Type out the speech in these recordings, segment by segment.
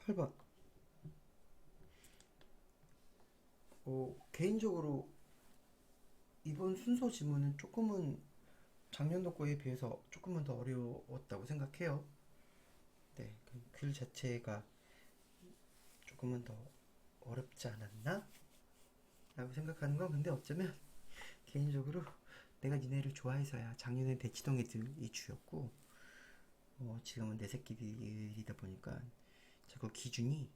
8번. 개인적으로 이번 순서 지문은 조금은 작년도 거에 비해서 조금은 더 어려웠다고 생각해요. 네, 그글 자체가 조금은 더 어렵지 않았나? 라고 생각하는 건 근데 어쩌면 개인적으로 내가 니네를 좋아해서야. 작년엔 대치동 애들이 주였고 지금은 내 새끼들이다 보니까 자꾸 기준이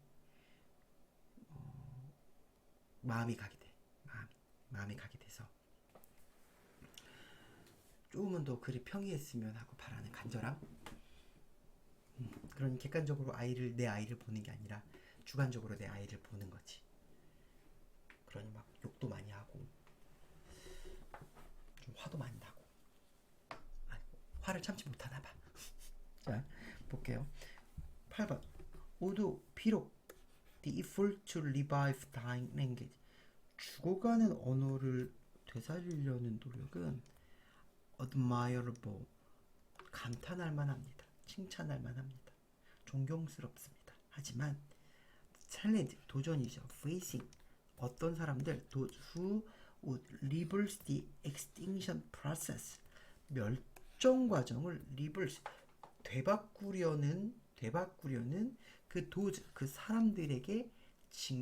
마음이 가게 돼. 마음이 가게 돼서 조금은 더 글이 평이했으면 하고 바라는 간절함. 그러니 객관적으로 내 아이를 보는 게 아니라 주관적으로 내 아이를 보는 거지. 그러니 막 욕도 많이 하고 좀 화도 많이 나고. 아이고, 화를 참지 못하나 봐. 자, 볼게요. 8번. 모두 비록 the effort to revive dying language, 죽어가는 언어를 되살리려는 노력은 admirable, 감탄할 만합니다. 칭찬할 만합니다. 존경스럽습니다. 하지만 challenge, 도전이죠. facing, 어떤 사람들 those who would reverse the extinction process, 멸종 과정을 reverse, 되바꾸려는 그 those, 그 사람들에게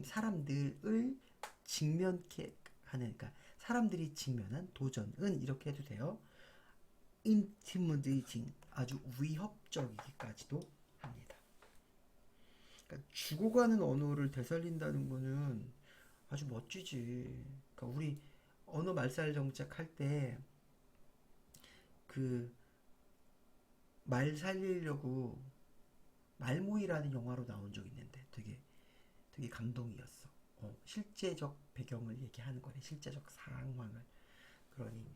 사람들을 직면케 하는, 그러니까 사람들이 직면한 도전은 이렇게 해도 돼요. intimidating, 아주 위협적이기까지도 합니다. 그러니까 죽어가는 언어를 되살린다는 거는 아주 멋지지. 그러니까 우리 언어 말살 정책 할 때 그 말 살리려고 말모이라는 영화로 나온 적 있는데 되게 감동이었어. 실제적 배경을 얘기하는 거네. 실제적 상황을. 그러니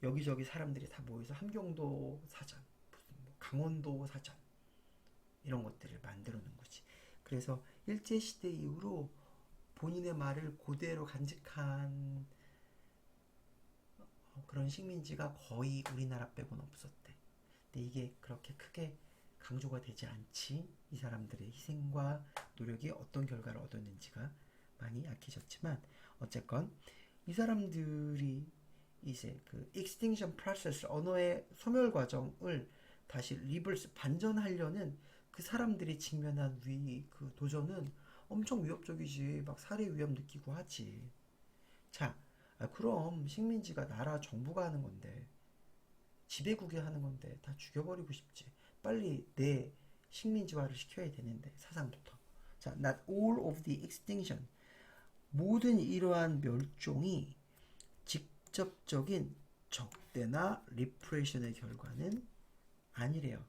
여기저기 사람들이 다 모여서 함경도 사전, 무슨 뭐 강원도 사전 이런 것들을 만들어 놓은 거지. 그래서 일제시대 이후로 본인의 말을 그대로 간직한 그런 식민지가 거의 우리나라 빼고는 없었대. 근데 이게 그렇게 크게 강조가 되지 않지. 이 사람들의 희생과 노력이 어떤 결과를 얻었는지가 많이 약해졌지만 어쨌건 이 사람들이 이제 그 extinction process, 언어의 소멸 과정을 다시 리버스, 반전하려는 그 사람들이 직면한 그 도전은 엄청 위협적이지. 막 살해 위험 느끼고 하지. 자, 그럼 식민지가 나라 정부가 하는 건데, 지배국이 하는 건데 다 죽여버리고 싶지. 빨리 내 식민지화를 시켜야 되는데, 사상부터. 자, not all of the extinction, 모든 이러한 멸종이 직접적인 적대나 리프레션의 결과는 아니래요.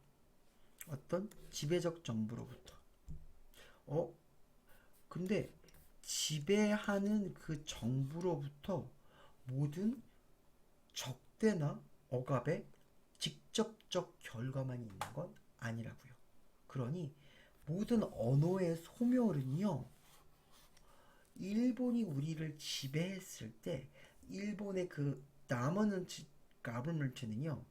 어떤 지배적 정부로부터. 근데 지배하는 그 정부로부터 모든 적대나 억압의 직접적 결과만 있는 건 아니라고요. 그러니 모든 언어의 소멸은요, 일본이 우리를 지배했을 때 일본의 그 다머넌트 가버먼트는요,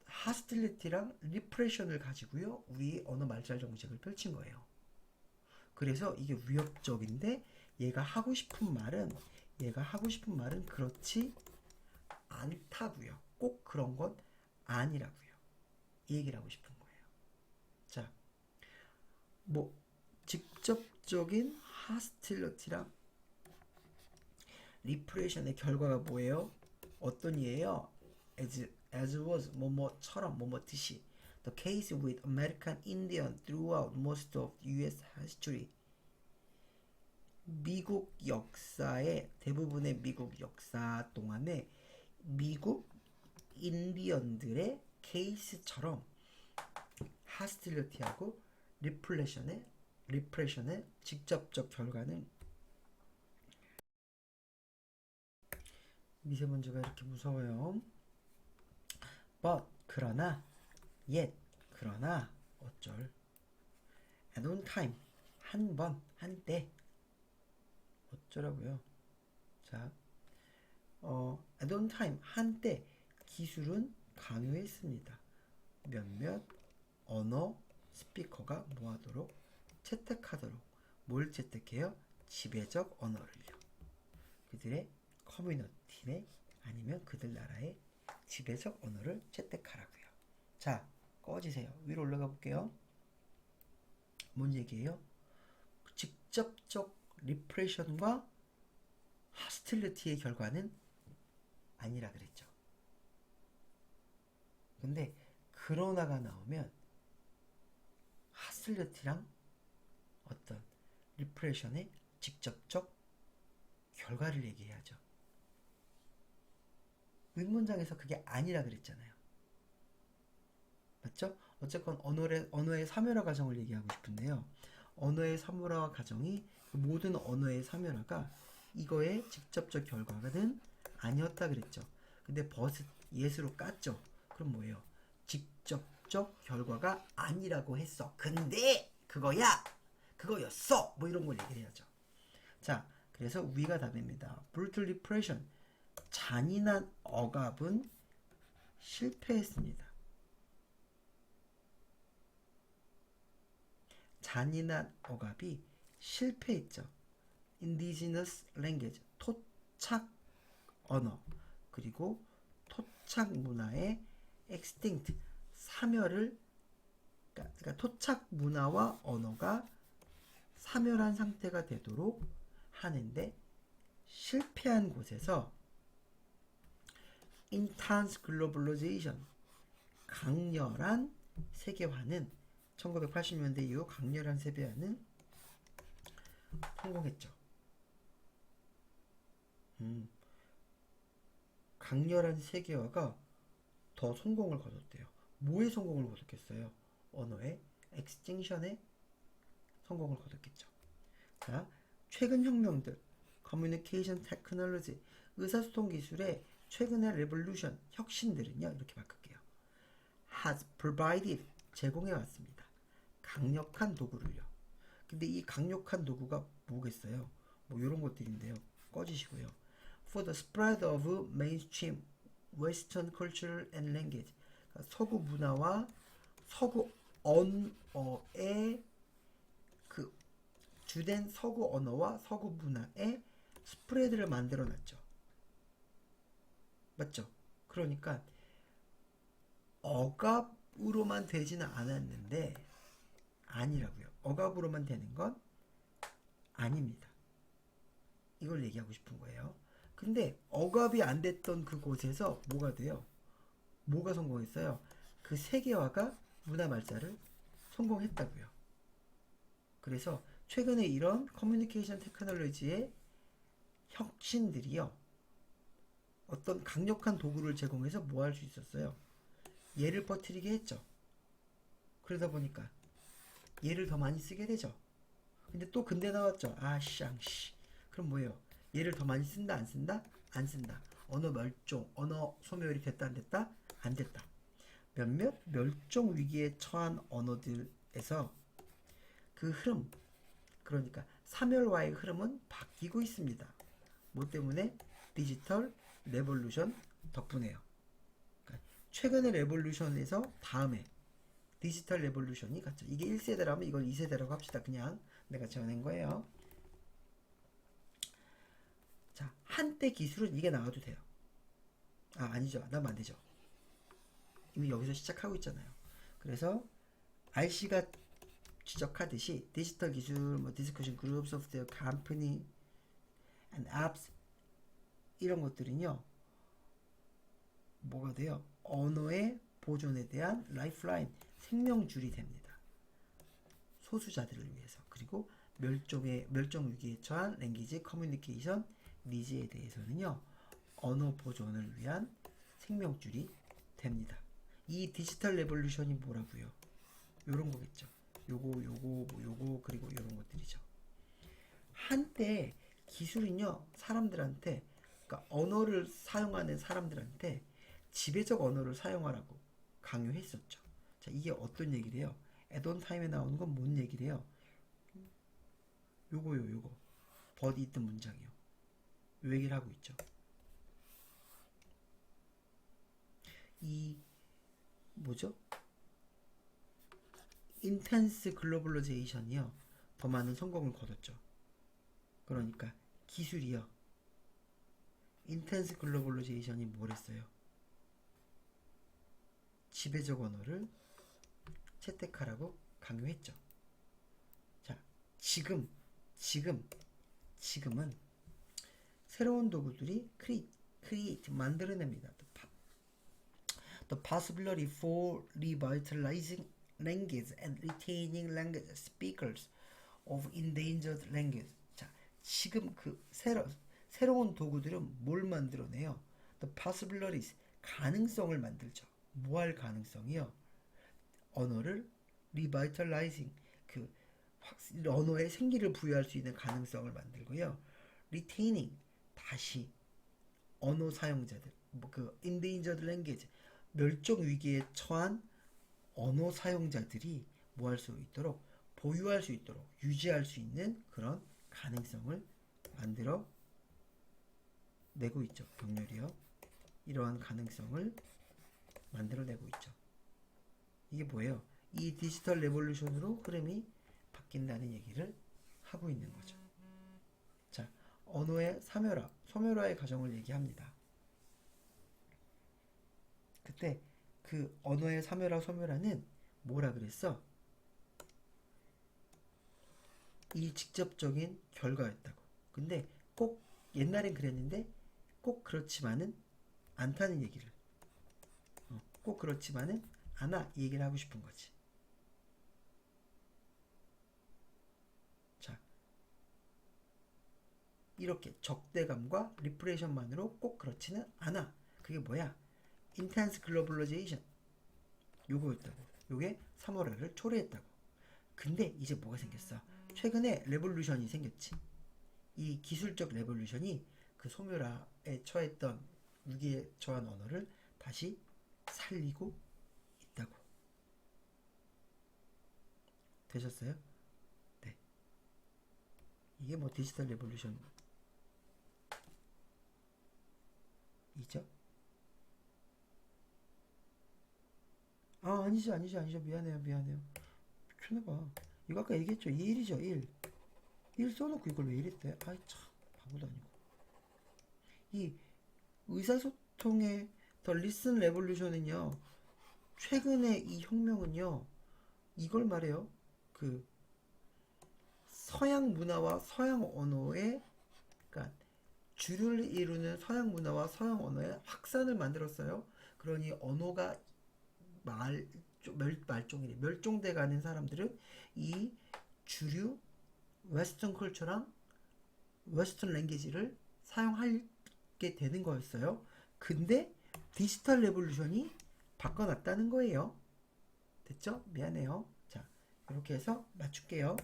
하스틸리티랑 리프레션을 가지고요 우리 언어 말살 정책을 펼친 거예요. 그래서 이게 위협적인데 얘가 하고 싶은 말은 그렇지 않다고요. 꼭 그런 건 아니라고요. 이 얘기를 하고 싶은 거예요. 자, 뭐 직접적인 하스틸리티랑 리프레션의 결과가 뭐예요? 어떤 이에요? as was 뭐뭐처럼 뭐뭐듯이 the case with American Indian throughout most of U.S. history, 미국 역사의 대부분의 미국 역사 동안에 미국 인디언들의 케이스처럼 하스틸리티하고 리프레션의 직접적 결과는 미세먼지가 이렇게 무서워요. but 그러나 yet 그러나 어쩔 at one time 한 번 한때 어쩌라고요. 자, at one time 한때 기술은 강요했습니다. 몇몇 언어 스피커가 뭐하도록 채택하도록 뭘 채택해요? 지배적 언어를요. 그들의 커뮤니티 아니면 그들 나라의 지배적 언어를 채택하라고요. 자, 꺼지세요. 위로 올라가 볼게요. 뭔 얘기예요? 직접적 리프레션과 하스틸리티의 결과는 아니라 그랬죠. 근데 그러나가 나오면 하스틸리티랑 어떤 리프레션의 직접적 결과를 얘기해야죠. 의문장에서 그게 아니라 그랬잖아요. 맞죠? 어쨌건 언어의 사멸화 과정을 얘기하고 싶은데요. 언어의 사멸화 과정이 그 모든 언어의 사멸화가 이거의 직접적 결과는 아니었다 그랬죠. 근데 버스 예스로 깠죠. 그럼 뭐예요? 직접적 결과가 아니라고 했어. 근데 그거야. 그거였어. 뭐 이런 걸 얘기를 해야죠. 자, 그래서 위가 답입니다. brutal repression. 잔인한 억압은 실패했습니다. 잔인한 억압이 실패했죠. indigenous language, 토착 언어, 그리고 토착 문화의 extinct, 사멸을, 그러니까 토착 문화와 언어가 사멸한 상태가 되도록 하는데 실패한 곳에서 intense globalization, 강렬한 세계화는 1980년대 이후 강렬한 세계화는 성공했죠. 강렬한 세계화가 더 성공을 거뒀대요. 뭐에 성공을 거뒀겠어요? 언어의 엑스팅션에 성공을 거뒀겠죠. 자, 최근 혁명들, 커뮤니케이션 테크놀로지, 의사소통 기술의 최근의 레볼루션, 혁신들은요, 이렇게 바꿀게요. has provided, 제공해 왔습니다. 강력한 도구를요. 근데 이 강력한 도구가 뭐겠어요? 뭐 이런 것들인데요. 꺼지시고요. For the spread of mainstream Western culture and language, 그러니까 서구 문화와 서구 언어의 그 주된 서구 언어와 서구 문화의 스프레드를 만들어놨죠. 맞죠? 그러니까 억압으로만 되지는 않았는데 아니라고요. 억압으로만 되는 건 아닙니다. 이걸 얘기하고 싶은 거예요. 근데 억압이 안 됐던 그곳에서 뭐가 돼요? 뭐가 성공했어요? 그 세계화가 문화 말자를 성공했다고요. 그래서 최근에 이런 커뮤니케이션 테크놀로지의 혁신들이요. 어떤 강력한 도구를 제공해서 뭐 할 수 있었어요? 얘를 퍼뜨리게 했죠. 그러다 보니까 얘를 더 많이 쓰게 되죠. 근데 또 근데 나왔죠. 아쌍씨. 그럼 뭐예요? 얘를 더 많이 쓴다 안 쓴다? 안 쓴다. 언어 멸종, 언어 소멸이 됐다 안 됐다? 안 됐다. 몇몇 멸종 위기에 처한 언어들에서 그 흐름, 그러니까 사멸화의 흐름은 바뀌고 있습니다. 뭐 때문에? 디지털 레볼루션 덕분에요. 그러니까 최근의 레볼루션에서 다음에 디지털 레볼루션이 갔죠. 이게 1세대라면 이걸 2세대라고 합시다. 그냥 내가 정해낸 거예요. 자, 한때 기술은 이게 나와도 돼요. 아니죠. 나면 안 되죠. 이미 여기서 시작하고 있잖아요. 그래서 RC가 지적하듯이 디지털 기술, 뭐 디스커션 그룹, 소프트웨어, 컴퍼니, and apps 이런 것들은요. 뭐가 돼요? 언어의 보존에 대한 라이프라인, 생명줄이 됩니다. 소수자들을 위해서. 그리고 멸종 위기에 처한 랭귀지 커뮤니케이션 니즈에 대해서는요. 언어 보존을 위한 생명줄이 됩니다. 이 디지털 레볼루션이 뭐라고요? 요런 거겠죠. 요거 그리고 요런 것들이죠. 한때 기술은요. 사람들한테, 그러니까 언어를 사용하는 사람들한테 지배적 언어를 사용하라고 강요했었죠. 자, 이게 어떤 얘기래요? 에돈 타임에 나오는 건 뭔 얘기래요? 요거 버디 있던 문장이요. 요 얘기를 하고 있죠. 이 뭐죠? 인텐스 글로벌라이제이션이요. 더 많은 성공을 거뒀죠. 그러니까 기술이요. 인텐스 글로벌리제이션이 뭘 했어요? 지배적 언어를 채택하라고 강요했죠. 자, 지금은 새로운 도구들이 create 만들어냅니다. The possibility for revitalizing language and retaining language speakers of endangered language. 자, 지금 그 새로운 도구들은 뭘 만들어내요? The possibilities, 가능성을 만들죠. 뭐 할 가능성이요? 언어를 revitalizing, 그 언어에 생기를 부여할 수 있는 가능성을 만들고요. retaining, 다시 언어 사용자들, 그 endangered language, 멸종 위기에 처한 언어 사용자들이 뭐 할 수 있도록, 보유할 수 있도록, 유지할 수 있는 그런 가능성을 만들어 내고 있죠. 병렬이요. 이러한 가능성을 만들어내고 있죠. 이게 뭐예요? 이 디지털 레볼루션으로 흐름이 바뀐다는 얘기를 하고 있는 거죠. 자, 언어의 소멸화의 과정을 얘기합니다. 그때 그 언어의 소멸화는 뭐라 그랬어? 이 직접적인 결과였다고. 근데 꼭 옛날엔 그랬는데 꼭 그렇지만은 않다는 얘기를, 꼭 그렇지만은 않아, 이 얘기를 하고 싶은 거지. 자, 이렇게 적대감과 리프레이션만으로 꼭 그렇지는 않아. 그게 뭐야? 인텐스 글로벌라이제이션, 요거였다고. 요게 3월화를 초래했다고. 근데 이제 뭐가 생겼어? 최근에 레볼루션이 생겼지. 이 기술적 레볼루션이 그 소멸화에 처했던, 위기에 처한 언어를 다시 살리고 있다고. 되셨어요? 네. 이게 뭐 디지털 레볼루션 이죠? 아, 아니죠. 미안해요. 켜내봐. 이거 아까 얘기했죠. 1이죠, 1 써놓고 이걸 왜 이랬대? 아이, 참, 바보도 아니고. 이 의사소통의 더 리슨 레볼루션은요, 최근에 이 혁명은요, 이걸 말해요. 그 서양 문화와 서양 언어의, 그러니까 주류를 이루는 서양 문화와 서양 언어의 확산을 만들었어요. 그러니 언어가 멸종돼 가는 사람들은 이 주류 웨스턴 컬처랑 웨스턴 랭귀지를 사용하게 되는 거였어요. 근데 디지털 레볼루션이 바꿔놨다는 거예요. 됐죠? 미안해요. 자, 이렇게 해서 맞출게요.